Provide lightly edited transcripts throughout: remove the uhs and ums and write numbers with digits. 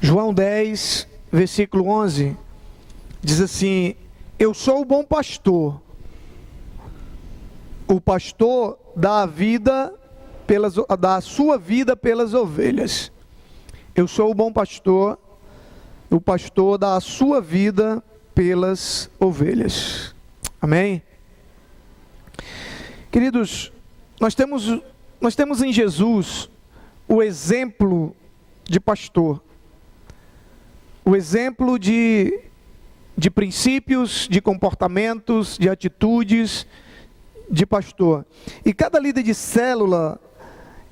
João 10, versículo 11, diz assim: eu sou o bom pastor. O pastor dá a sua vida pelas ovelhas. Eu sou o bom pastor. O pastor dá a sua vida pelas ovelhas. Amém? Queridos, nós temos em Jesus o exemplo de pastor. O exemplo de princípios, de comportamentos, de atitudes de pastor. E cada líder de célula,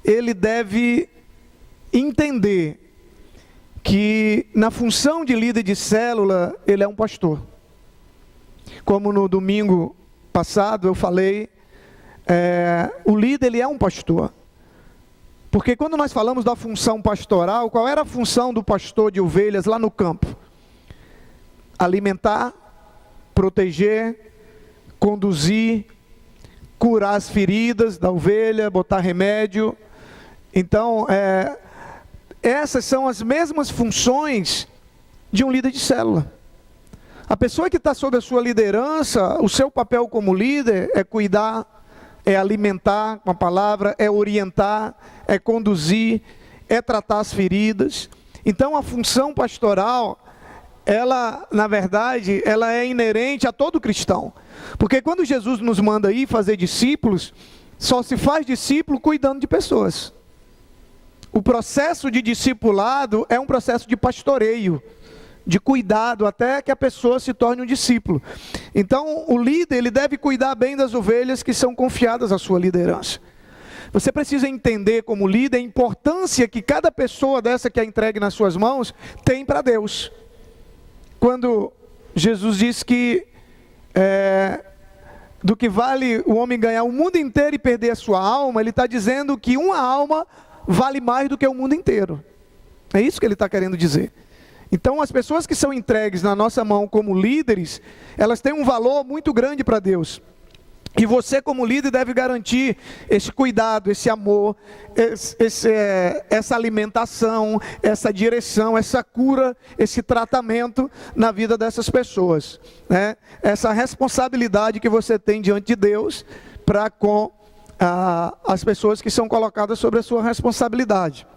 ele deve entender que na função de líder de célula, ele é um pastor. Como no domingo passado eu falei, o líder, ele é um pastor. Porque quando nós falamos da função pastoral, qual era a função do pastor de ovelhas lá no campo? Alimentar, proteger, conduzir, curar as feridas da ovelha, botar remédio. Então, essas são as mesmas funções de um líder de célula. A pessoa que está sob a sua liderança, o seu papel como líder é cuidar, é alimentar com a palavra, é orientar, é conduzir, é tratar as feridas. Então a função pastoral, ela, na verdade, ela é inerente a todo cristão. Porque quando Jesus nos manda ir fazer discípulos, só se faz discípulo cuidando de pessoas. O processo de discipulado é um processo de pastoreio, de cuidado, até que a pessoa se torne um discípulo. Então, o líder, ele deve cuidar bem das ovelhas que são confiadas à sua liderança. Você precisa entender, como líder, a importância que cada pessoa dessa que é entregue nas suas mãos tem para Deus. Quando Jesus diz que do que vale o homem ganhar o mundo inteiro e perder a sua alma, ele está dizendo que uma alma vale mais do que o mundo inteiro. É isso que ele está querendo dizer. Então, as pessoas que são entregues na nossa mão como líderes, elas têm um valor muito grande para Deus. E você, como líder, deve garantir esse cuidado, esse amor, essa alimentação, essa direção, essa cura, esse tratamento na vida dessas pessoas, né? Essa responsabilidade que você tem diante de Deus para com as pessoas que são colocadas sobre a sua responsabilidade.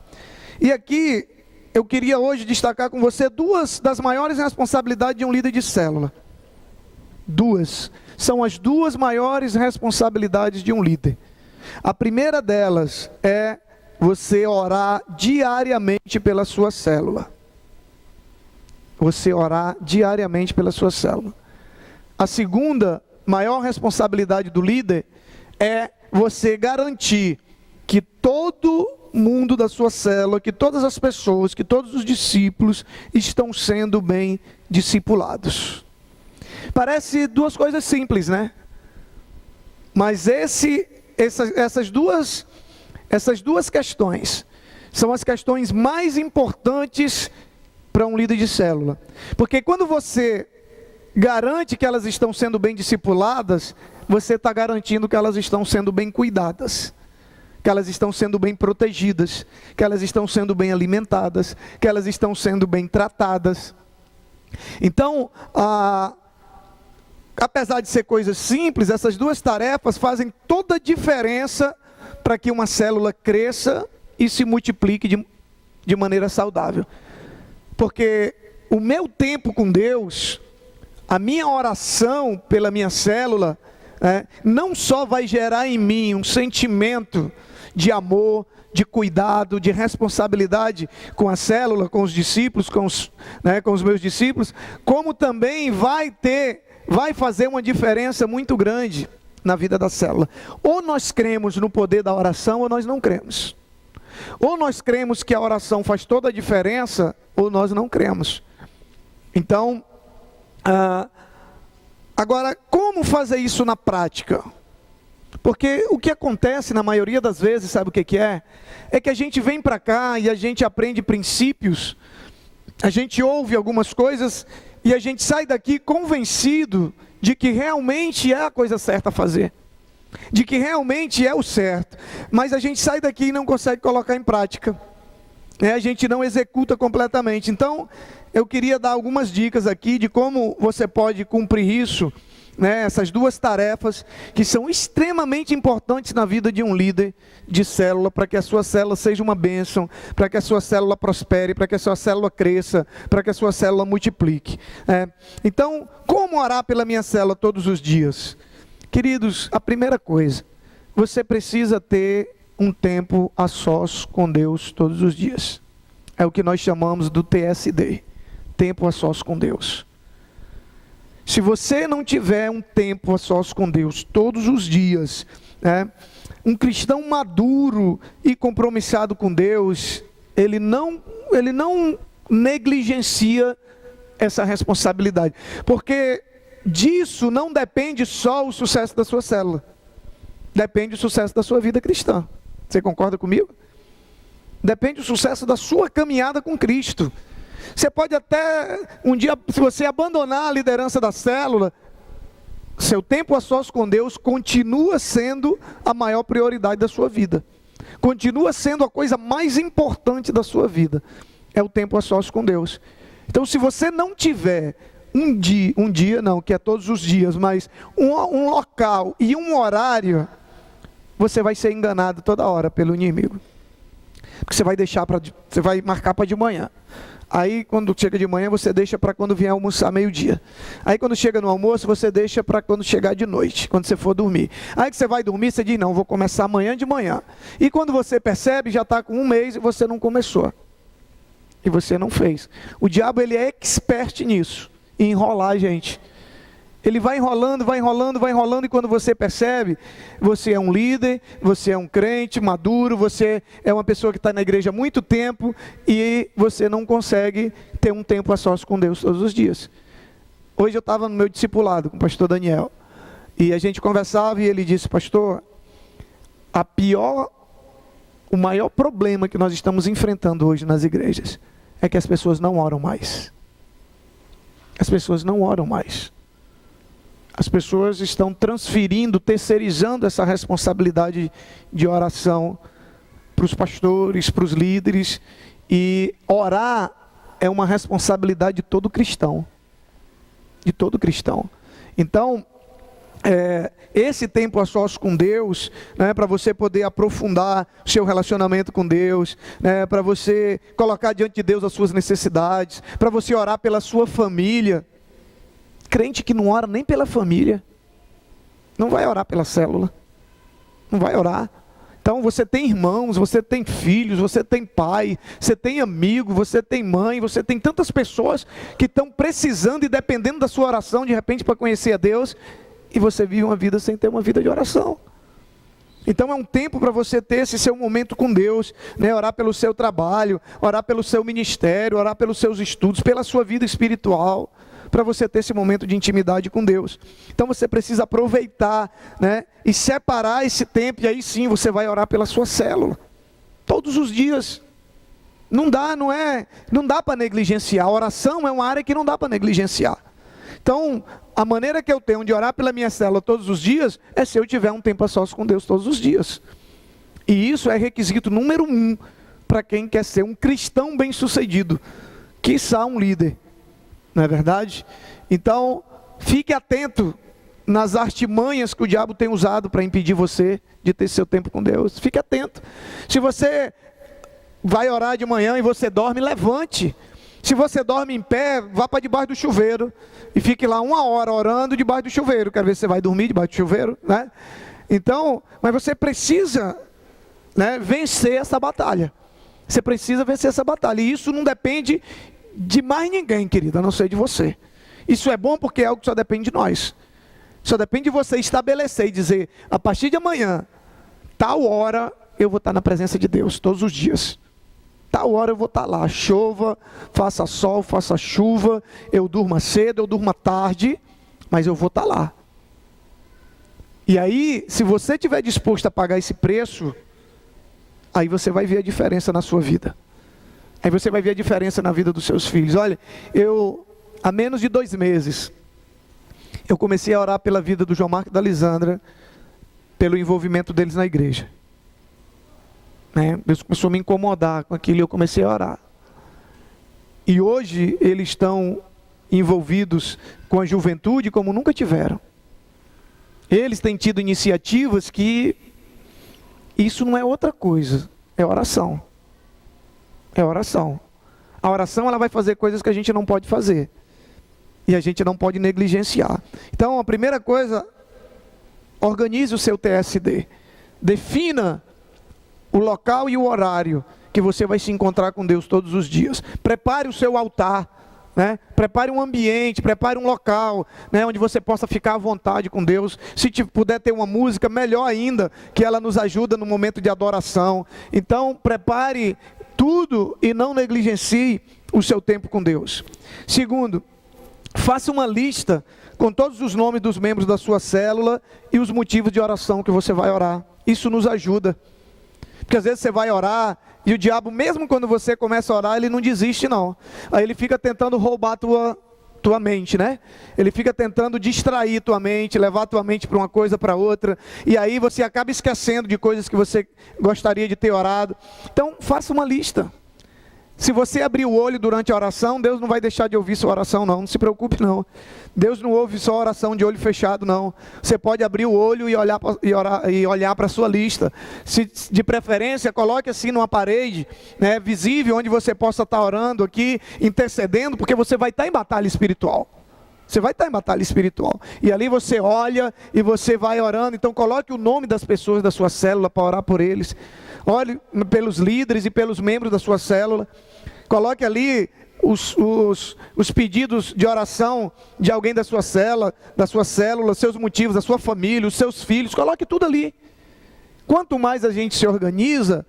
E aqui eu queria hoje destacar com você duas das maiores responsabilidades de um líder de célula. São as duas maiores responsabilidades de um líder. A primeira delas é você orar diariamente pela sua célula. Você orar diariamente pela sua célula. A segunda maior responsabilidade do líder é você garantir que todo mundo da sua célula, que todas as pessoas, que todos os discípulos estão sendo bem discipulados. Parece duas coisas simples, né? Mas essas duas questões são as questões mais importantes para um líder de célula. Porque quando você garante que elas estão sendo bem discipuladas, você está garantindo que elas estão sendo bem cuidadas, que elas estão sendo bem protegidas, que elas estão sendo bem alimentadas, que elas estão sendo bem tratadas. Então, apesar de ser coisas simples, essas duas tarefas fazem toda a diferença para que uma célula cresça e se multiplique de maneira saudável. Porque o meu tempo com Deus, a minha oração pela minha célula, não só vai gerar em mim um sentimento de amor, de cuidado, de responsabilidade com a célula, com os discípulos, com os meus discípulos, como também vai fazer uma diferença muito grande na vida da célula. Ou nós cremos no poder da oração, ou nós não cremos. Ou nós cremos que a oração faz toda a diferença, ou nós não cremos. Então, agora, como fazer isso na prática? Porque o que acontece na maioria das vezes, sabe o que é? É que a gente vem para cá e a gente aprende princípios, a gente ouve algumas coisas e a gente sai daqui convencido de que realmente é a coisa certa a fazer, de que realmente é o certo, mas a gente sai daqui e não consegue colocar em prática. A gente não executa completamente. Então, eu queria dar algumas dicas aqui de como você pode cumprir isso, essas duas tarefas que são extremamente importantes na vida de um líder de célula, para que a sua célula seja uma bênção, para que a sua célula prospere, para que a sua célula cresça, para que a sua célula multiplique. Então, como orar pela minha célula todos os dias? Queridos, a primeira coisa, você precisa ter um tempo a sós com Deus todos os dias. É o que nós chamamos do TSD, tempo a sós com Deus. Se você não tiver um tempo a sós com Deus todos os dias, um cristão maduro e compromissado com Deus, ele não negligencia essa responsabilidade, porque disso não depende só o sucesso da sua célula, depende o sucesso da sua vida cristã. Você concorda comigo? Depende do sucesso da sua caminhada com Cristo. Você pode até, um dia, se você abandonar a liderança da célula, seu tempo a sós com Deus continua sendo a maior prioridade da sua vida. Continua sendo a coisa mais importante da sua vida. É o tempo a sós com Deus. Então, se você não tiver um dia não, que é todos os dias, mas um local e um horário, você vai ser enganado toda hora pelo inimigo. Porque você vai marcar para de manhã. Aí quando chega de manhã, você deixa para quando vier almoçar meio-dia. Aí quando chega no almoço, você deixa para quando chegar de noite, quando você for dormir. Aí que você vai dormir, você diz, não, vou começar amanhã de manhã. E quando você percebe, já está com um mês e você não começou. E você não fez. O diabo, ele é expert nisso, em enrolar a gente. Ele vai enrolando, e quando você percebe, você é um líder, você é um crente maduro, você é uma pessoa que está na igreja há muito tempo e você não consegue ter um tempo a sós com Deus todos os dias. Hoje eu estava no meu discipulado com o pastor Daniel e a gente conversava e ele disse, pastor, o maior problema que nós estamos enfrentando hoje nas igrejas é que as pessoas não oram mais. As pessoas não oram mais. As pessoas estão terceirizando essa responsabilidade de oração para os pastores, para os líderes. E orar é uma responsabilidade de todo cristão. De todo cristão. Então, esse tempo a sós com Deus, para você poder aprofundar o seu relacionamento com Deus, para você colocar diante de Deus as suas necessidades, para você orar pela sua família. Crente que não ora nem pela família, não vai orar pela célula, não vai orar. Então você tem irmãos, você tem filhos, você tem pai, você tem amigo, você tem mãe, você tem tantas pessoas que estão precisando e dependendo da sua oração de repente para conhecer a Deus, e você vive uma vida sem ter uma vida de oração. Então é um tempo para você ter esse seu momento com Deus, orar pelo seu trabalho, orar pelo seu ministério, orar pelos seus estudos, pela sua vida espiritual, para você ter esse momento de intimidade com Deus. Então você precisa aproveitar, e separar esse tempo, e aí sim você vai orar pela sua célula, todos os dias. Não dá para negligenciar. A oração é uma área que não dá para negligenciar. Então, a maneira que eu tenho de orar pela minha célula todos os dias, é se eu tiver um tempo a sós com Deus todos os dias. E isso é requisito número 1, para quem quer ser um cristão bem-sucedido, quiçá um líder. Não é verdade? Então, fique atento nas artimanhas que o diabo tem usado para impedir você de ter seu tempo com Deus. Fique atento. Se você vai orar de manhã e você dorme, levante. Se você dorme em pé, vá para debaixo do chuveiro e fique lá 1 hora orando debaixo do chuveiro. Quero ver se você vai dormir debaixo do chuveiro, Então, mas você precisa, vencer essa batalha. Você precisa vencer essa batalha. E isso não depende de mais ninguém, querido, a não ser de você. Isso é bom porque é algo que só depende de nós. Só depende de você estabelecer e dizer, a partir de amanhã, tal hora, eu vou estar na presença de Deus, todos os dias. Tal hora eu vou estar lá, chova, faça sol, faça chuva, eu durma cedo, eu durma tarde, mas eu vou estar lá. E aí, se você estiver disposto a pagar esse preço, aí você vai ver a diferença na sua vida. Aí você vai ver a diferença na vida dos seus filhos. Olha, há menos de 2 meses, eu comecei a orar pela vida do João Marco e da Lisandra, pelo envolvimento deles na igreja. Deus começou a me incomodar com aquilo e eu comecei a orar. E hoje eles estão envolvidos com a juventude como nunca tiveram. Eles têm tido iniciativas que isso não é outra coisa, é oração. É oração. A oração ela vai fazer coisas que a gente não pode fazer. E a gente não pode negligenciar. Então a primeira coisa, organize o seu TSD. Defina o local e o horário que você vai se encontrar com Deus todos os dias. Prepare o seu altar. Prepare um ambiente, prepare um local, onde você possa ficar à vontade com Deus. Se puder ter uma música, melhor ainda, que ela nos ajuda no momento de adoração. Então prepare tudo e não negligencie o seu tempo com Deus. Segundo, faça uma lista com todos os nomes dos membros da sua célula e os motivos de oração que você vai orar. Isso nos ajuda. Porque às vezes você vai orar e o diabo, mesmo quando você começa a orar, ele não desiste não. Aí ele fica tentando roubar tua mente, Ele fica tentando distrair tua mente, levar tua mente para uma coisa, para outra. E aí você acaba esquecendo de coisas que você gostaria de ter orado. Então faça uma lista. Se você abrir o olho durante a oração, Deus não vai deixar de ouvir sua oração não. Não se preocupe não. Deus não ouve só oração de olho fechado não. Você pode abrir o olho e olhar para a sua lista. Se de preferência, coloque assim numa parede, visível, onde você possa estar orando aqui, intercedendo, porque você vai estar em batalha espiritual. Você vai estar em batalha espiritual. E ali você olha e você vai orando. Então coloque o nome das pessoas da sua célula para orar por eles. Olhe pelos líderes e pelos membros da sua célula. Coloque ali os pedidos de oração de alguém da sua célula, seus motivos, da sua família, os seus filhos. Coloque tudo ali. Quanto mais a gente se organiza,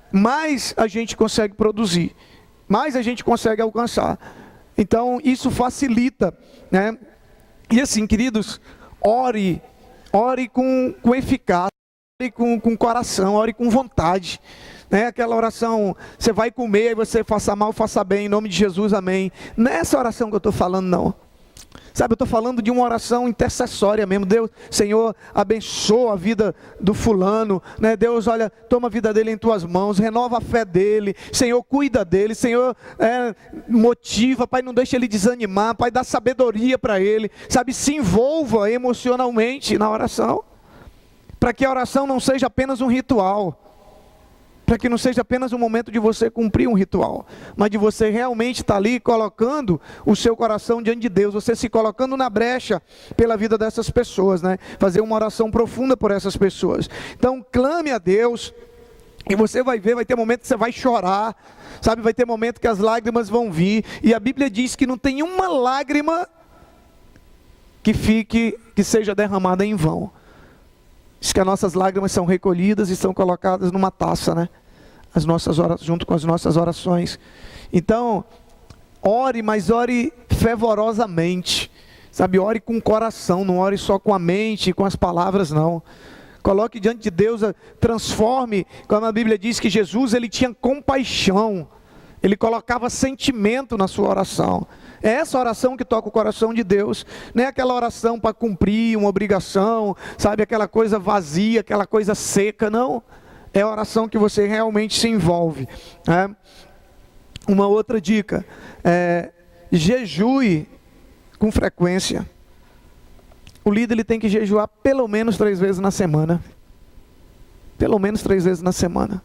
mais a gente consegue produzir, mais a gente consegue alcançar. Então isso facilita, E assim, queridos, ore com eficácia, ore com coração, ore com vontade. Aquela oração, você vai comer, e você faça mal, faça bem, em nome de Jesus, amém. Não é essa oração que eu estou falando não. Sabe, eu estou falando de uma oração intercessória mesmo. Deus, Senhor, abençoa a vida do fulano, Deus, olha, toma a vida dele em tuas mãos, renova a fé dele, Senhor, cuida dele, Senhor, motiva, Pai, não deixa ele desanimar, Pai, dá sabedoria para ele, sabe, se envolva emocionalmente na oração, para que a oração não seja apenas um ritual, para que não seja apenas um momento de você cumprir um ritual, mas de você realmente estar ali colocando o seu coração diante de Deus, você se colocando na brecha pela vida dessas pessoas, fazer uma oração profunda por essas pessoas. Então clame a Deus, e você vai ver, vai ter momento que você vai chorar, sabe, vai ter momento que as lágrimas vão vir, e a Bíblia diz que não tem uma lágrima que seja derramada em vão. Diz que as nossas lágrimas são recolhidas e são colocadas numa taça, junto com as nossas orações. Então, ore, mas ore fervorosamente, sabe, ore com o coração, não ore só com a mente e com as palavras não. Coloque diante de Deus, transforme, como a Bíblia diz que Jesus, ele tinha compaixão, ele colocava sentimento na sua oração. É essa oração que toca o coração de Deus, não é aquela oração para cumprir uma obrigação, sabe, aquela coisa vazia, aquela coisa seca, não. É a oração que você realmente se envolve. Uma outra dica, jejue com frequência. O líder ele tem que jejuar pelo menos 3 vezes na semana. Pelo menos 3 vezes na semana.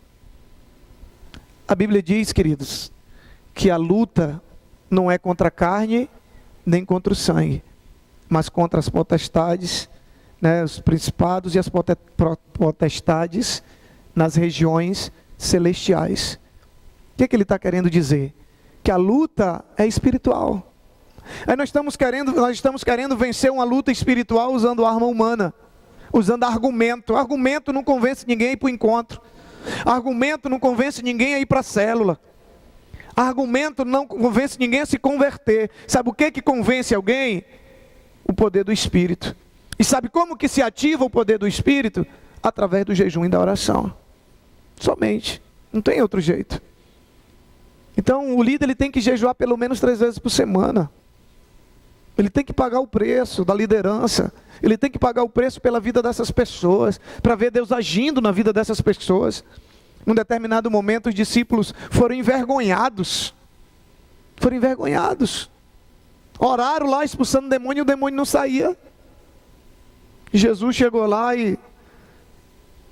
A Bíblia diz, queridos, que a luta não é contra a carne, nem contra o sangue, mas contra as potestades, os principados e as potestades nas regiões celestiais. O que ele está querendo dizer? Que a luta é espiritual. Aí nós estamos querendo vencer uma luta espiritual usando arma humana, usando argumento. Argumento não convence ninguém a ir para o encontro. Argumento não convence ninguém a ir para a célula. Argumento não convence ninguém a se converter. Sabe o que convence alguém? O poder do Espírito. E sabe como que se ativa o poder do Espírito? Através do jejum e da oração. Somente. Não tem outro jeito. Então o líder ele tem que jejuar pelo menos 3 vezes por semana. Ele tem que pagar o preço da liderança. Ele tem que pagar o preço pela vida dessas pessoas, para ver Deus agindo na vida dessas pessoas. Num determinado momento, os discípulos foram envergonhados. Foram envergonhados. Oraram lá, expulsando o demônio não saía. Jesus chegou lá e...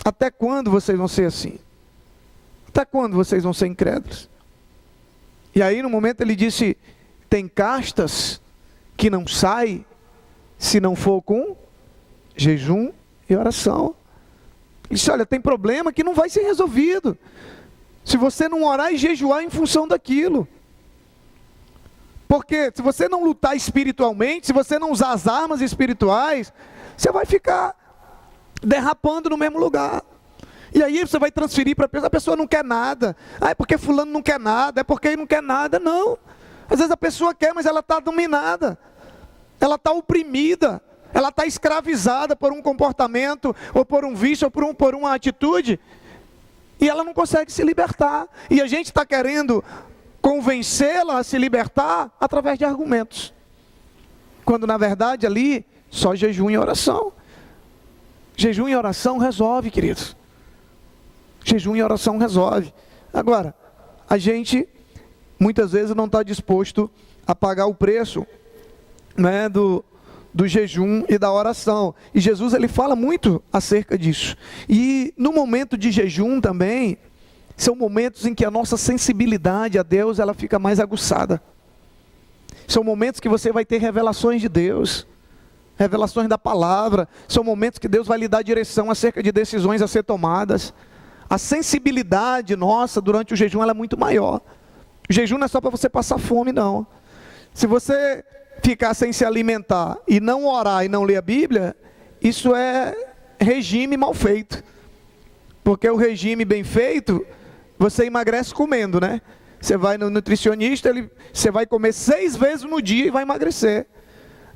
até quando vocês vão ser assim? Até quando vocês vão ser incrédulos? E aí, no momento, ele disse: tem castas que não saem se não for com jejum e oração. Ele disse: olha, tem problema que não vai ser resolvido se você não orar e jejuar em função daquilo. Porque se você não lutar espiritualmente, se você não usar as armas espirituais, você vai ficar derrapando no mesmo lugar. E aí você vai transferir para a pessoa não quer nada. Ah, é porque fulano não quer nada, é porque ele não quer nada. Não. Às vezes a pessoa quer, mas ela está dominada. Ela está oprimida. Ela está escravizada por um comportamento, ou por um vício, ou por uma atitude. E ela não consegue se libertar. E a gente está querendo convencê-la a se libertar através de argumentos. Quando na verdade ali, só jejum e oração. Jejum e oração resolve, queridos. Jejum e oração resolve. Agora, a gente muitas vezes não está disposto a pagar o preço, né, do jejum e da oração. E Jesus, ele fala muito acerca disso. E no momento de jejum também, são momentos em que a nossa sensibilidade a Deus, ela fica mais aguçada. São momentos que você vai ter revelações de Deus, revelações da palavra. São momentos que Deus vai lhe dar direção acerca de decisões a ser tomadas. A sensibilidade nossa durante o jejum, ela é muito maior. O jejum não é só para você passar fome, não. Se você ficar sem se alimentar e não orar e não ler a Bíblia, isso é regime mal feito. Porque o regime bem feito, você emagrece comendo, né? Você vai no nutricionista, você vai comer 6 vezes no dia e vai emagrecer.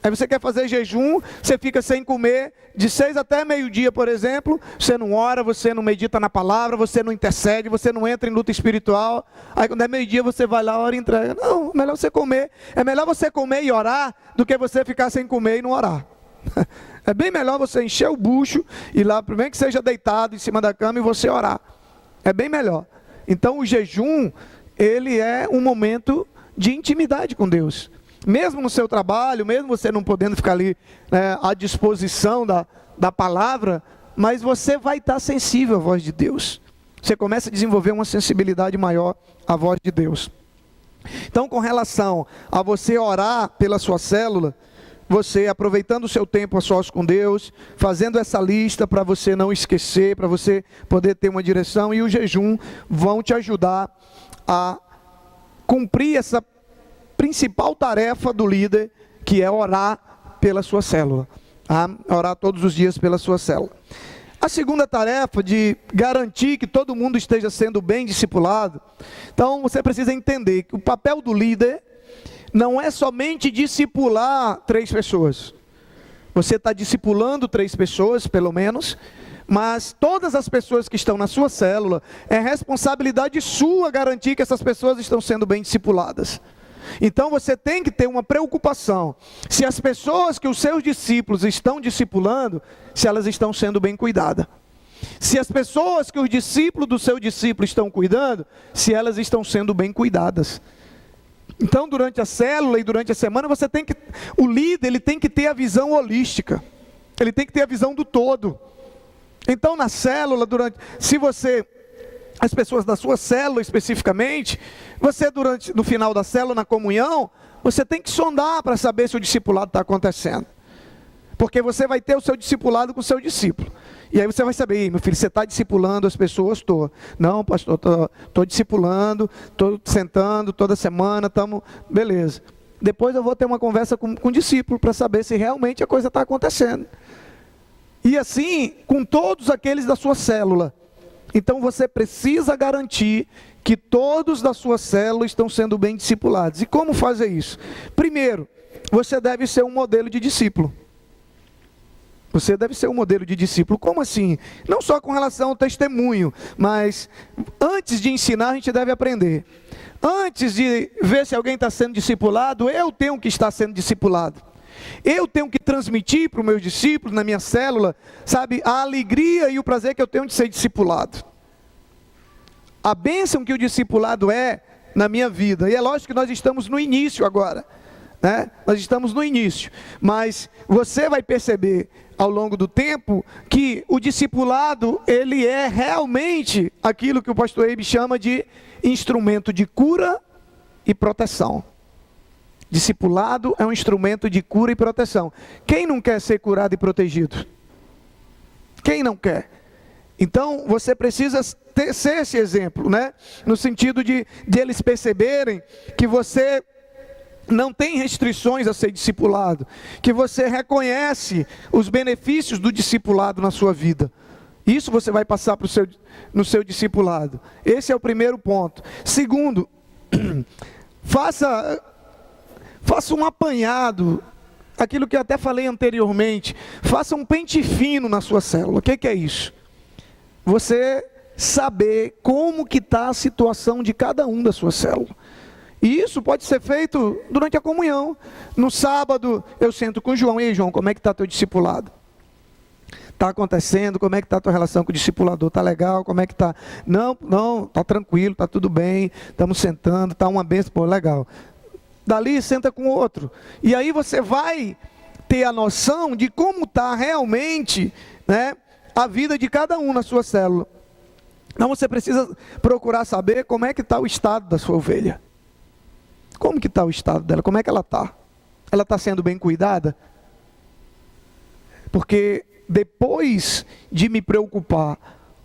Aí você quer fazer jejum, você fica sem comer, de 6 até meio-dia, por exemplo, você não ora, você não medita na palavra, você não intercede, você não entra em luta espiritual. Aí quando é meio-dia você vai lá, ora e entrega. Não, é melhor você comer. É melhor você comer e orar, do que você ficar sem comer e não orar. É bem melhor você encher o bucho, e lá, primeiro que seja deitado em cima da cama e você orar. É bem melhor. Então o jejum, ele é um momento de intimidade com Deus. Mesmo no seu trabalho, mesmo você não podendo ficar ali, né, à disposição da palavra, mas você vai estar sensível à voz de Deus. Você começa a desenvolver uma sensibilidade maior à voz de Deus. Então, com relação a você orar pela sua célula, você aproveitando o seu tempo a sós com Deus, fazendo essa lista para você não esquecer, para você poder ter uma direção, e o jejum vão te ajudar a cumprir essa principal tarefa do líder, que é orar pela sua célula. Orar todos os dias pela sua célula. A segunda tarefa, de garantir que todo mundo esteja sendo bem discipulado. Então você precisa entender que o papel do líder não é somente discipular 3 pessoas. Você está discipulando 3 pessoas, pelo menos, mas todas as pessoas que estão na sua célula, é responsabilidade sua garantir que essas pessoas estão sendo bem discipuladas. Então você tem que ter uma preocupação, se as pessoas que os seus discípulos estão discipulando, se elas estão sendo bem cuidadas. Se as pessoas que os discípulos do seu discípulo estão cuidando, se elas estão sendo bem cuidadas. Então durante a célula e durante a semana, o líder, ele tem que ter a visão holística. Ele tem que ter a visão do todo. Então na célula, as pessoas da sua célula especificamente, você no final da célula, na comunhão, você tem que sondar para saber se o discipulado está acontecendo. Porque você vai ter o seu discipulado com o seu discípulo. E aí você vai saber: meu filho, você está discipulando as pessoas? Estou. Não, pastor, estou discipulando, estou sentando toda semana, estamos... Beleza. Depois eu vou ter uma conversa com o discípulo para saber se realmente a coisa está acontecendo. E assim, com todos aqueles da sua célula. Então você precisa garantir que todos da sua célula estão sendo bem discipulados. E como fazer isso? Primeiro, você deve ser um modelo de discípulo. Você deve ser um modelo de discípulo. Como assim? Não só com relação ao testemunho, mas antes de ensinar, a gente deve aprender. Antes de ver se alguém está sendo discipulado, eu tenho que estar sendo discipulado. Eu tenho que transmitir para os meus discípulos, na minha célula, sabe, a alegria e o prazer que eu tenho de ser discipulado. a bênção que o discipulado é na minha vida. E é lógico que nós estamos no início agora, né? Nós estamos no início, mas você vai perceber ao longo do tempo que o discipulado, ele é realmente aquilo que o pastor Eibe chama de instrumento de cura e proteção. Discipulado é um instrumento de cura e proteção. Quem não quer ser curado e protegido? Quem não quer? Então, você precisa ser esse exemplo, né? No sentido de eles perceberem que você não tem restrições a ser discipulado, que você reconhece os benefícios do discipulado na sua vida. Isso você vai passar no seu discipulado. Esse é o primeiro ponto. Segundo, faça um apanhado, aquilo que eu até falei anteriormente, faça um pente fino na sua célula. O que é isso? Você saber como que está a situação de cada um da sua célula. E isso pode ser feito durante a comunhão. No sábado, eu sento com o João. E aí, João, como é que está teu discipulado? Está acontecendo? Como é que está a tua relação com o discipulador? Está legal? Como é que está? Não, está tranquilo, está tudo bem. Estamos sentando, está uma bênção, pô, legal. Dali, senta com o outro. E aí você vai ter a noção de como está realmente, né, a vida de cada um na sua célula. Então você precisa procurar saber como é que está o estado da sua ovelha. Como que está o estado dela? Como é que ela está? Ela está sendo bem cuidada? Porque depois de me preocupar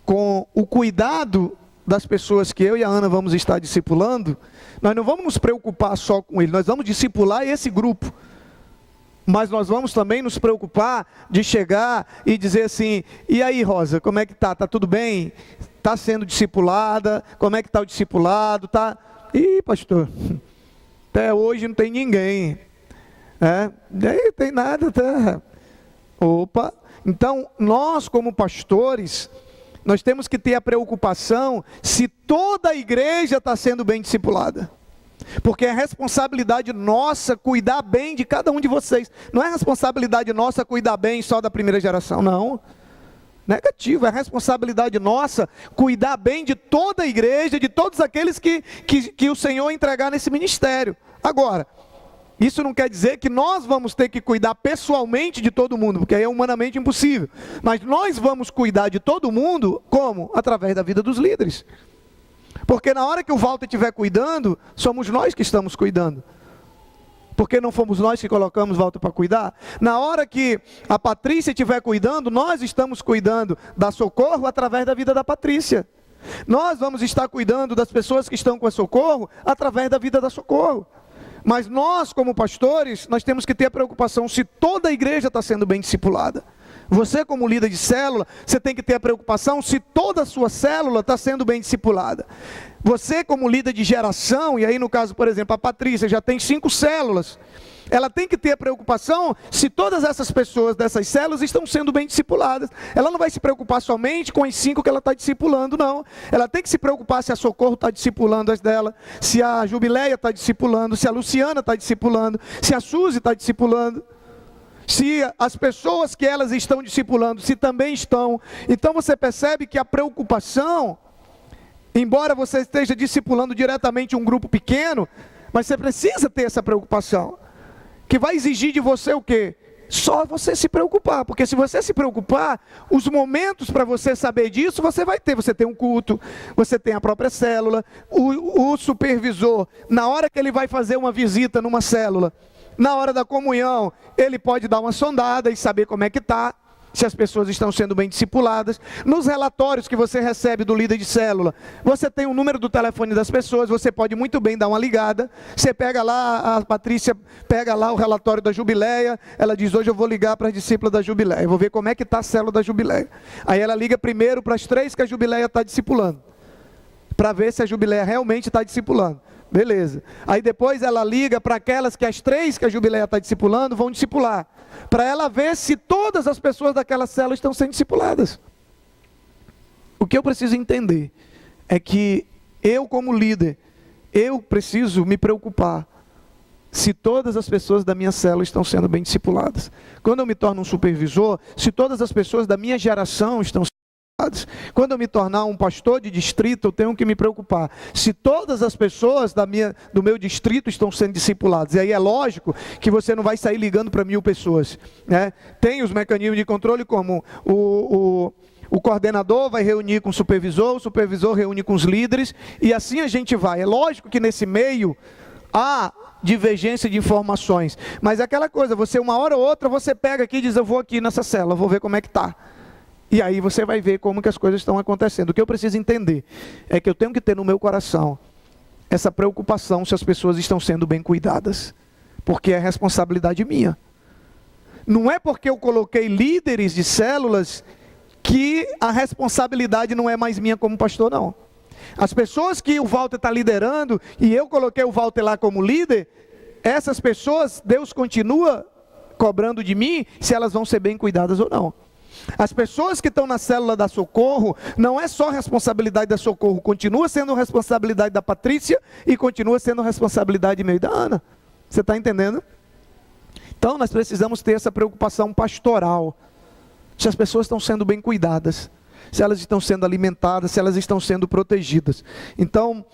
com o cuidado das pessoas que eu e a Ana vamos estar discipulando, nós não vamos nos preocupar só com ele, nós vamos discipular esse grupo. Mas nós vamos também nos preocupar de chegar e dizer assim, e aí Rosa, como é que está? Está tudo bem? Está sendo discipulada? Como é que está o discipulado? Tá? Ih, pastor, até hoje não tem ninguém. Não tem nada, tá? Opa! Então, nós como pastores, nós temos que ter a preocupação se toda a igreja está sendo bem discipulada. Porque é responsabilidade nossa cuidar bem de cada um de vocês. Não é responsabilidade nossa cuidar bem só da primeira geração, não. Negativo, é responsabilidade nossa cuidar bem de toda a igreja, de todos aqueles que o Senhor entregar nesse ministério. Agora, isso não quer dizer que nós vamos ter que cuidar pessoalmente de todo mundo, porque aí é humanamente impossível. Mas nós vamos cuidar de todo mundo, como? Através da vida dos líderes. Porque na hora que o Walter estiver cuidando, somos nós que estamos cuidando. Porque não fomos nós que colocamos Walter para cuidar? Na hora que a Patrícia estiver cuidando, nós estamos cuidando da Socorro através da vida da Patrícia. Nós vamos estar cuidando das pessoas que estão com a Socorro através da vida da Socorro. Mas nós, como pastores, nós temos que ter a preocupação se toda a igreja está sendo bem discipulada. Você, como líder de célula, você tem que ter a preocupação se toda a sua célula está sendo bem discipulada. Você, como líder de geração, e aí no caso, por exemplo, a Patrícia já tem 5 células, ela tem que ter a preocupação se todas essas pessoas dessas células estão sendo bem discipuladas. Ela não vai se preocupar somente com as 5 que ela está discipulando, não. Ela tem que se preocupar se a Socorro está discipulando as dela, se a Jubileia está discipulando, se a Luciana está discipulando, se a Suzy está discipulando. Se as pessoas que elas estão discipulando, se também estão. Então você percebe que a preocupação, embora você esteja discipulando diretamente um grupo pequeno, mas você precisa ter essa preocupação, que vai exigir de você o quê? Só você se preocupar, porque se você se preocupar, os momentos para você saber disso, você vai ter. Você tem um culto, você tem a própria célula, o supervisor, na hora que ele vai fazer uma visita numa célula, na hora da comunhão, ele pode dar uma sondada e saber como é que está, se as pessoas estão sendo bem discipuladas. Nos relatórios que você recebe do líder de célula, você tem o número do telefone das pessoas, você pode muito bem dar uma ligada. Você pega lá, a Patrícia pega lá o relatório da Jubileia, ela diz, hoje eu vou ligar para as discípulas da Jubileia, eu vou ver como é que está a célula da Jubileia. Aí ela liga primeiro para as 3 que a Jubileia está discipulando, para ver se a Jubileia realmente está discipulando. Beleza. Aí depois ela liga para aquelas que as 3 que a Jubileia está discipulando vão discipular, para ela ver se todas as pessoas daquela célula estão sendo discipuladas. O que eu preciso entender é que eu, como líder, eu preciso me preocupar se todas as pessoas da minha célula estão sendo bem discipuladas. Quando eu me torno um supervisor, se todas as pessoas da minha geração estão sendo Quando eu me tornar um pastor de distrito, eu tenho que me preocupar se todas as pessoas do meu distrito estão sendo discipuladas. E aí é lógico que você não vai sair ligando para 1000 pessoas, né? Tem os mecanismos de controle como o coordenador vai reunir com o supervisor reúne com os líderes, e assim a gente vai. É lógico que nesse meio há divergência de informações, mas é aquela coisa, você uma hora ou outra, você pega aqui e diz, eu vou aqui nessa célula, vou ver como é que está. E aí você vai ver como que as coisas estão acontecendo. O que eu preciso entender é que eu tenho que ter no meu coração essa preocupação se as pessoas estão sendo bem cuidadas, porque é responsabilidade minha. Não é porque eu coloquei líderes de células que a responsabilidade não é mais minha como pastor, não. As pessoas que o Walter está liderando, e eu coloquei o Walter lá como líder, essas pessoas, Deus continua cobrando de mim se elas vão ser bem cuidadas ou não. As pessoas que estão na célula da Socorro, não é só responsabilidade da Socorro, continua sendo responsabilidade da Patrícia e continua sendo responsabilidade minha e da Ana. Você está entendendo? Então nós precisamos ter essa preocupação pastoral. Se as pessoas estão sendo bem cuidadas, se elas estão sendo alimentadas, se elas estão sendo protegidas. Então,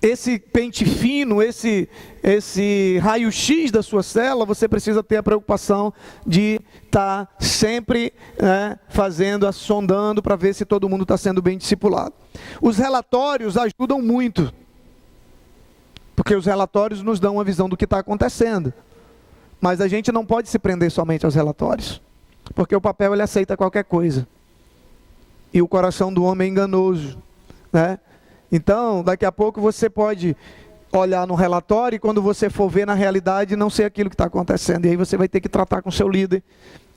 esse pente fino, esse raio-x da sua célula, você precisa ter a preocupação de estar sempre sondando para ver se todo mundo está sendo bem discipulado. Os relatórios ajudam muito, porque os relatórios nos dão uma visão do que está acontecendo. Mas a gente não pode se prender somente aos relatórios, porque o papel ele aceita qualquer coisa, e o coração do homem é enganoso, né? Então, daqui a pouco você pode olhar no relatório e quando você for ver na realidade não ser aquilo que está acontecendo. E aí você vai ter que tratar com o seu líder,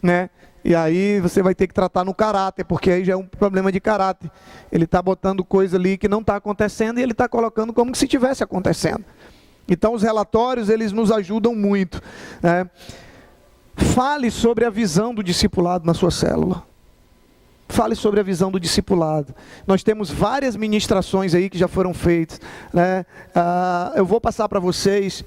né? E aí você vai ter que tratar no caráter, porque aí já é um problema de caráter. Ele está botando coisa ali que não está acontecendo e ele está colocando como se estivesse acontecendo. Então os relatórios, eles nos ajudam muito, né? Fale sobre a visão do discipulado na sua célula. Fale sobre a visão do discipulado. Nós temos várias ministrações aí que já foram feitas, né? Eu vou passar para vocês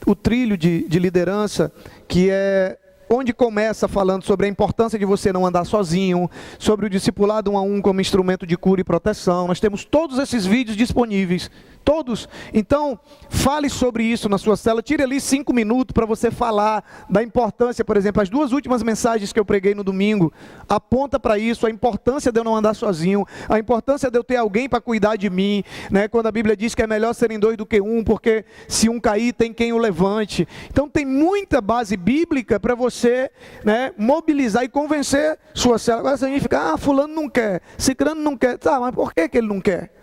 o trilho de liderança, que é onde começa falando sobre a importância de você não andar sozinho, sobre o discipulado 1 a 1 como instrumento de cura e proteção. Nós temos todos esses vídeos disponíveis, todos. Então, fale sobre isso na sua célula, tire ali 5 minutos para você falar da importância. Por exemplo, as 2 últimas mensagens que eu preguei no domingo, aponta para isso, a importância de eu não andar sozinho, a importância de eu ter alguém para cuidar de mim, né? Quando a Bíblia diz que é melhor serem 2 do que 1, porque se um cair, tem quem o levante. Então tem muita base bíblica para você, né, mobilizar e convencer sua célula. Agora se a gente fica, fulano não quer, ciclano não quer, tá, mas por que ele não quer?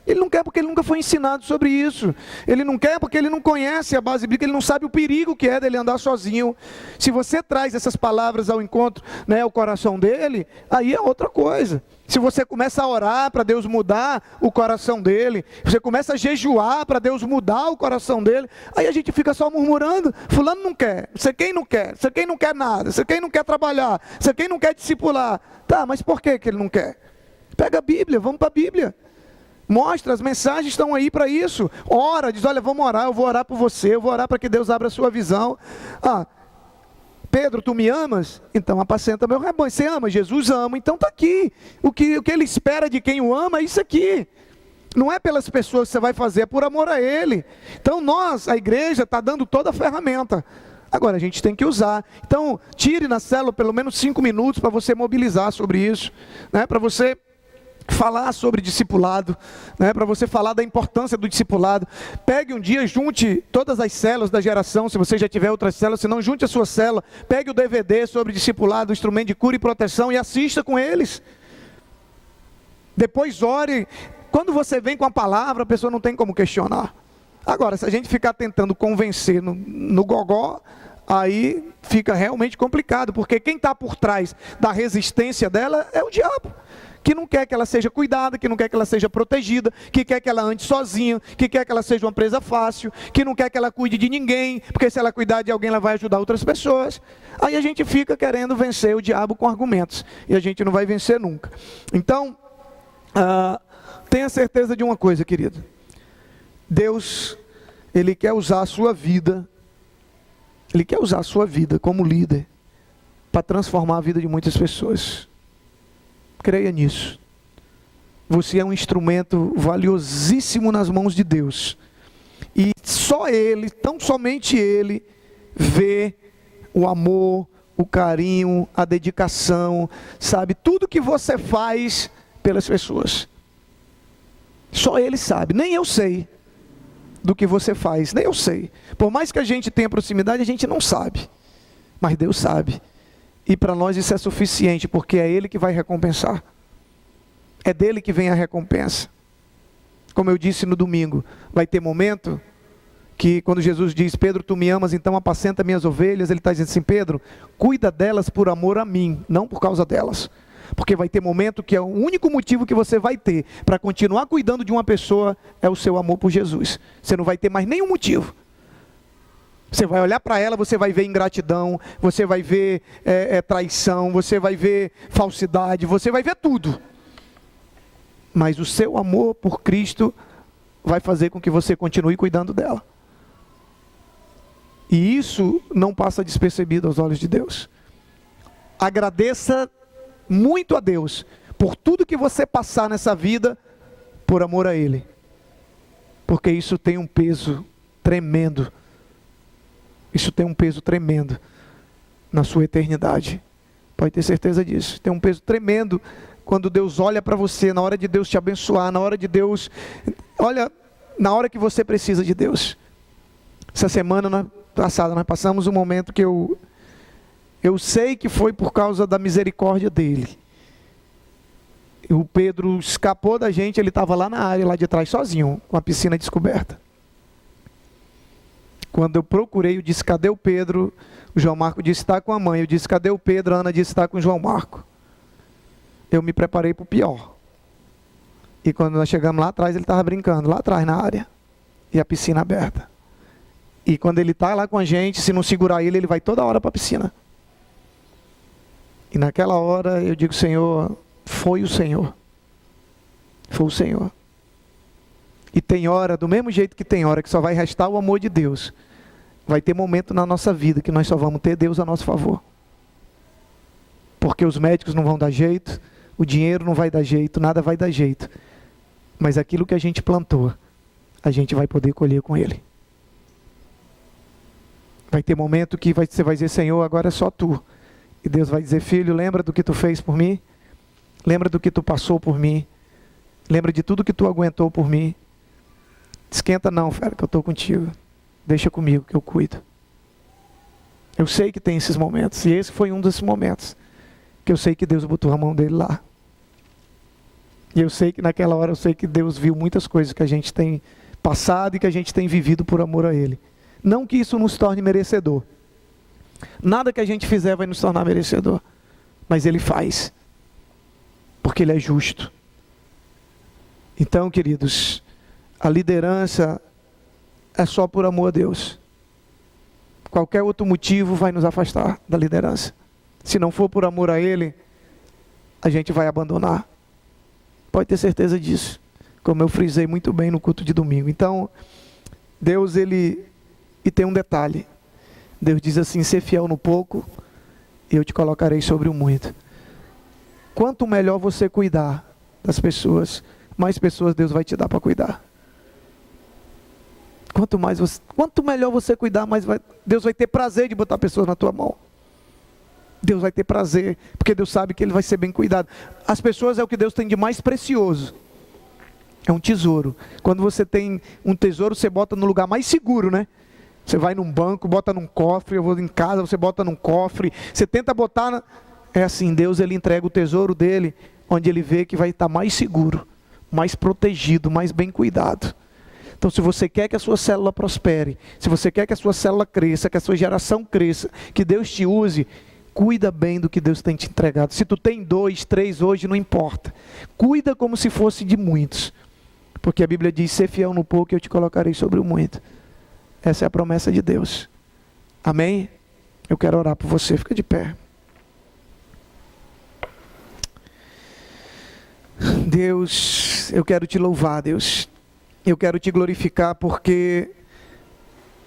Ele não quer porque ele nunca foi ensinado sobre isso. Ele não quer porque ele não conhece a base bíblica, ele não sabe o perigo que é dele andar sozinho. Se você traz essas palavras ao encontro, né, ao coração dele, aí é outra coisa. Se você começa a orar para Deus mudar o coração dele, você começa a jejuar para Deus mudar o coração dele, aí a gente fica só murmurando, fulano não quer, você quem não quer, você quem não quer nada, você quem não quer trabalhar, você quem não quer discipular. Tá, mas por que ele não quer? Pega a Bíblia, vamos para a Bíblia. Mostra, as mensagens estão aí para isso. Ora, diz, olha, vamos orar, eu vou orar por você, eu vou orar para que Deus abra a sua visão. Pedro, tu me amas? Então apacenta meu rebanho. Você ama? Jesus ama, então está aqui. O que ele espera de quem o ama é isso aqui. Não é pelas pessoas que você vai fazer, é por amor a Ele. Então nós, a igreja, está dando toda a ferramenta. Agora a gente tem que usar. Então tire na célula pelo menos 5 minutos para você mobilizar sobre isso, né? Para você falar sobre discipulado, né? Para você falar da importância do discipulado. Pegue um dia, junte todas as células da geração, se você já tiver outras células, se não, junte a sua célula, pegue o DVD sobre discipulado, instrumento de cura e proteção, e assista com eles. Depois ore. Quando você vem com a palavra, a pessoa não tem como questionar. Agora, se a gente ficar tentando convencer no gogó, aí fica realmente complicado, porque quem está por trás da resistência dela é o diabo, que não quer que ela seja cuidada, que não quer que ela seja protegida, que quer que ela ande sozinha, que quer que ela seja uma presa fácil, que não quer que ela cuide de ninguém, porque se ela cuidar de alguém, ela vai ajudar outras pessoas. Aí a gente fica querendo vencer o diabo com argumentos, e a gente não vai vencer nunca. Então, tenha certeza de uma coisa, querido. Deus, Ele quer usar a sua vida, Ele quer usar a sua vida como líder, para transformar a vida de muitas pessoas. Creia nisso. Você é um instrumento valiosíssimo nas mãos de Deus. E só Ele, tão somente Ele, vê o amor, o carinho, a dedicação, sabe? Tudo que você faz pelas pessoas. Só Ele sabe, nem eu sei do que você faz, nem eu sei. Por mais que a gente tenha proximidade, a gente não sabe. Mas Deus sabe. E para nós isso é suficiente, porque é Ele que vai recompensar. É dele que vem a recompensa. Como eu disse no domingo, vai ter momento que quando Jesus diz, Pedro, tu me amas, então apacenta minhas ovelhas, ele está dizendo assim, Pedro, cuida delas por amor a mim, não por causa delas. Porque vai ter momento que é o único motivo que você vai ter para continuar cuidando de uma pessoa é o seu amor por Jesus. Você não vai ter mais nenhum motivo. Você vai olhar para ela, você vai ver ingratidão, você vai ver traição, você vai ver falsidade, você vai ver tudo. Mas o seu amor por Cristo vai fazer com que você continue cuidando dela. E isso não passa despercebido aos olhos de Deus. Agradeça muito a Deus por tudo que você passar nessa vida por amor a Ele. Porque isso tem um peso tremendo. Isso tem um peso tremendo na sua eternidade. Pode ter certeza disso. Tem um peso tremendo quando Deus olha para você, na hora de Deus te abençoar, na hora de Deus... Olha, na hora que você precisa de Deus. Essa semana passada nós passamos um momento que eu sei que foi por causa da misericórdia dele. O Pedro escapou da gente, ele estava lá na área, lá de trás, sozinho, com a piscina descoberta. Quando eu procurei, eu disse, cadê o Pedro? O João Marco disse, está com a mãe. Eu disse, cadê o Pedro? A Ana disse, está com o João Marco. Eu me preparei para o pior. E quando nós chegamos lá atrás, ele estava brincando, lá atrás na área. E a piscina aberta. E quando ele está lá com a gente, se não segurar ele, ele vai toda hora para a piscina. E naquela hora eu digo, Senhor, foi o Senhor. Foi o Senhor. E tem hora, do mesmo jeito que tem hora que só vai restar o amor de Deus, vai ter momento na nossa vida que nós só vamos ter Deus a nosso favor. Porque os médicos não vão dar jeito, o dinheiro não vai dar jeito, nada vai dar jeito. Mas aquilo que a gente plantou, a gente vai poder colher com Ele. Vai ter momento que você vai dizer, Senhor, agora é só Tu. E Deus vai dizer, filho, lembra do que Tu fez por mim? Lembra do que Tu passou por mim? Lembra de tudo que Tu aguentou por mim? Esquenta não, fera, que eu estou contigo. Deixa comigo que eu cuido. Eu sei que tem esses momentos. E esse foi um desses momentos. Que eu sei que Deus botou a mão dele lá. E eu sei que naquela hora, eu sei que Deus viu muitas coisas que a gente tem passado e que a gente tem vivido por amor a Ele. Não que isso nos torne merecedor. Nada que a gente fizer vai nos tornar merecedor. Mas Ele faz. Porque Ele é justo. Então, queridos, a liderança é só por amor a Deus. Qualquer outro motivo vai nos afastar da liderança. Se não for por amor a Ele, a gente vai abandonar. Pode ter certeza disso. Como eu frisei muito bem no culto de domingo. Então, Deus, Ele... E tem um detalhe. Deus diz assim, ser fiel no pouco, eu te colocarei sobre o muito. Quanto melhor você cuidar das pessoas, mais pessoas Deus vai te dar para cuidar. Quanto melhor você cuidar, Deus vai ter prazer de botar pessoas na tua mão. Deus vai ter prazer, porque Deus sabe que Ele vai ser bem cuidado. As pessoas é o que Deus tem de mais precioso. É um tesouro. Quando você tem um tesouro, você bota no lugar mais seguro, né? Você vai num banco, bota num cofre, eu vou em casa, você bota num cofre. Você tenta botar... É assim, Deus, Ele entrega o tesouro dEle, onde Ele vê que vai estar mais seguro, mais protegido, mais bem cuidado. Então, se você quer que a sua célula prospere, se você quer que a sua célula cresça, que a sua geração cresça, que Deus te use, cuida bem do que Deus tem te entregado. Se tu tem 2, 3 hoje, não importa. Cuida como se fosse de muitos. Porque a Bíblia diz, ser fiel no pouco, eu te colocarei sobre o muito. Essa é a promessa de Deus. Amém? Eu quero orar por você. Fica de pé. Deus, eu quero te louvar, Deus. Eu quero te glorificar porque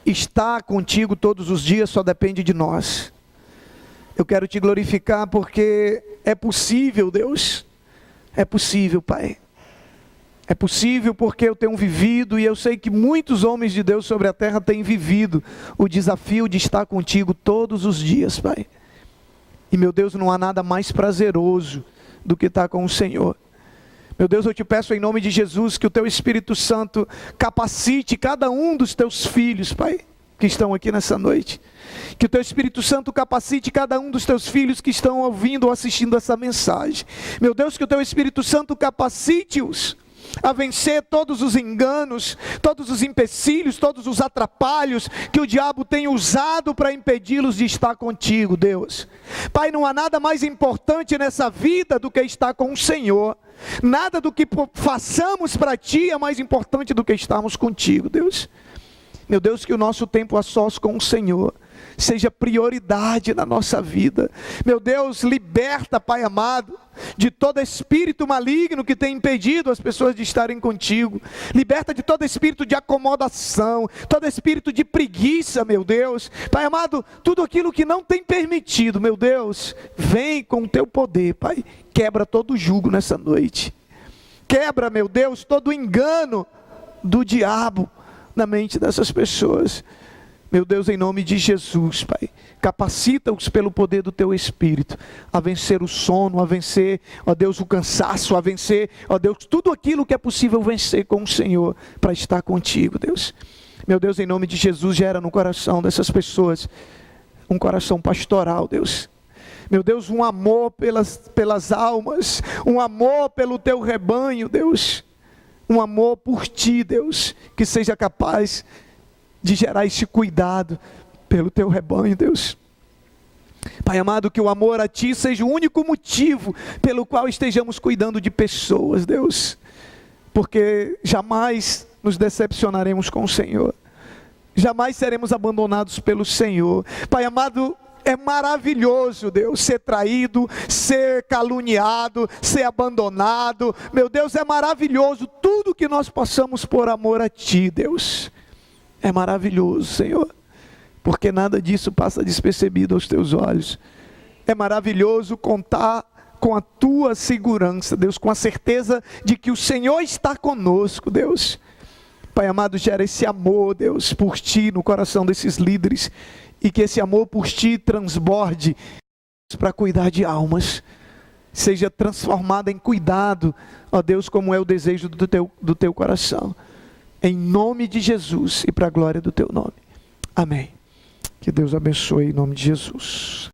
estar contigo todos os dias só depende de nós. Eu quero te glorificar porque é possível, Deus. É possível, Pai. É possível porque eu tenho vivido, e eu sei que muitos homens de Deus sobre a terra têm vivido o desafio de estar contigo todos os dias, Pai. E, meu Deus, não há nada mais prazeroso do que estar com o Senhor. Meu Deus, eu te peço em nome de Jesus que o teu Espírito Santo capacite cada um dos teus filhos, Pai, que estão aqui nessa noite. Que o teu Espírito Santo capacite cada um dos teus filhos que estão ouvindo ou assistindo essa mensagem. Meu Deus, que o teu Espírito Santo capacite-os a vencer todos os enganos, todos os empecilhos, todos os atrapalhos que o diabo tem usado para impedi-los de estar contigo, Deus. Pai, não há nada mais importante nessa vida do que estar com o Senhor. Nada do que façamos para Ti é mais importante do que estarmos contigo, Deus. Meu Deus, que o nosso tempo a sós com o Senhor seja prioridade na nossa vida. Meu Deus, liberta, Pai amado, de todo espírito maligno que tem impedido as pessoas de estarem contigo. Liberta de todo espírito de acomodação, todo espírito de preguiça, meu Deus. Pai amado, tudo aquilo que não tem permitido, meu Deus, vem com o teu poder, Pai. Quebra todo o jugo nessa noite. Quebra, meu Deus, todo o engano do diabo na mente dessas pessoas. Meu Deus, em nome de Jesus, Pai, capacita-os pelo poder do Teu Espírito, a vencer o sono, a vencer, ó Deus, o cansaço, a vencer, ó Deus, tudo aquilo que é possível vencer com o Senhor, para estar contigo, Deus. Meu Deus, em nome de Jesus, gera no coração dessas pessoas, um coração pastoral, Deus. Meu Deus, um amor pelas almas, um amor pelo Teu rebanho, Deus. Um amor por Ti, Deus, que seja capaz de gerar esse cuidado pelo Teu rebanho, Deus. Pai amado, que o amor a Ti seja o único motivo pelo qual estejamos cuidando de pessoas, Deus. Porque jamais nos decepcionaremos com o Senhor. Jamais seremos abandonados pelo Senhor. Pai amado, é maravilhoso, Deus, ser traído, ser caluniado, ser abandonado. Meu Deus, é maravilhoso tudo que nós passamos por amor a Ti, Deus. É maravilhoso, Senhor, porque nada disso passa despercebido aos Teus olhos. É maravilhoso contar com a Tua segurança, Deus, com a certeza de que o Senhor está conosco, Deus. Pai amado, gera esse amor, Deus, por Ti no coração desses líderes, e que esse amor por Ti transborde para cuidar de almas, seja transformado em cuidado, ó Deus, como é o desejo do teu coração. Em nome de Jesus e para a glória do Teu nome. Amém. Que Deus abençoe em nome de Jesus.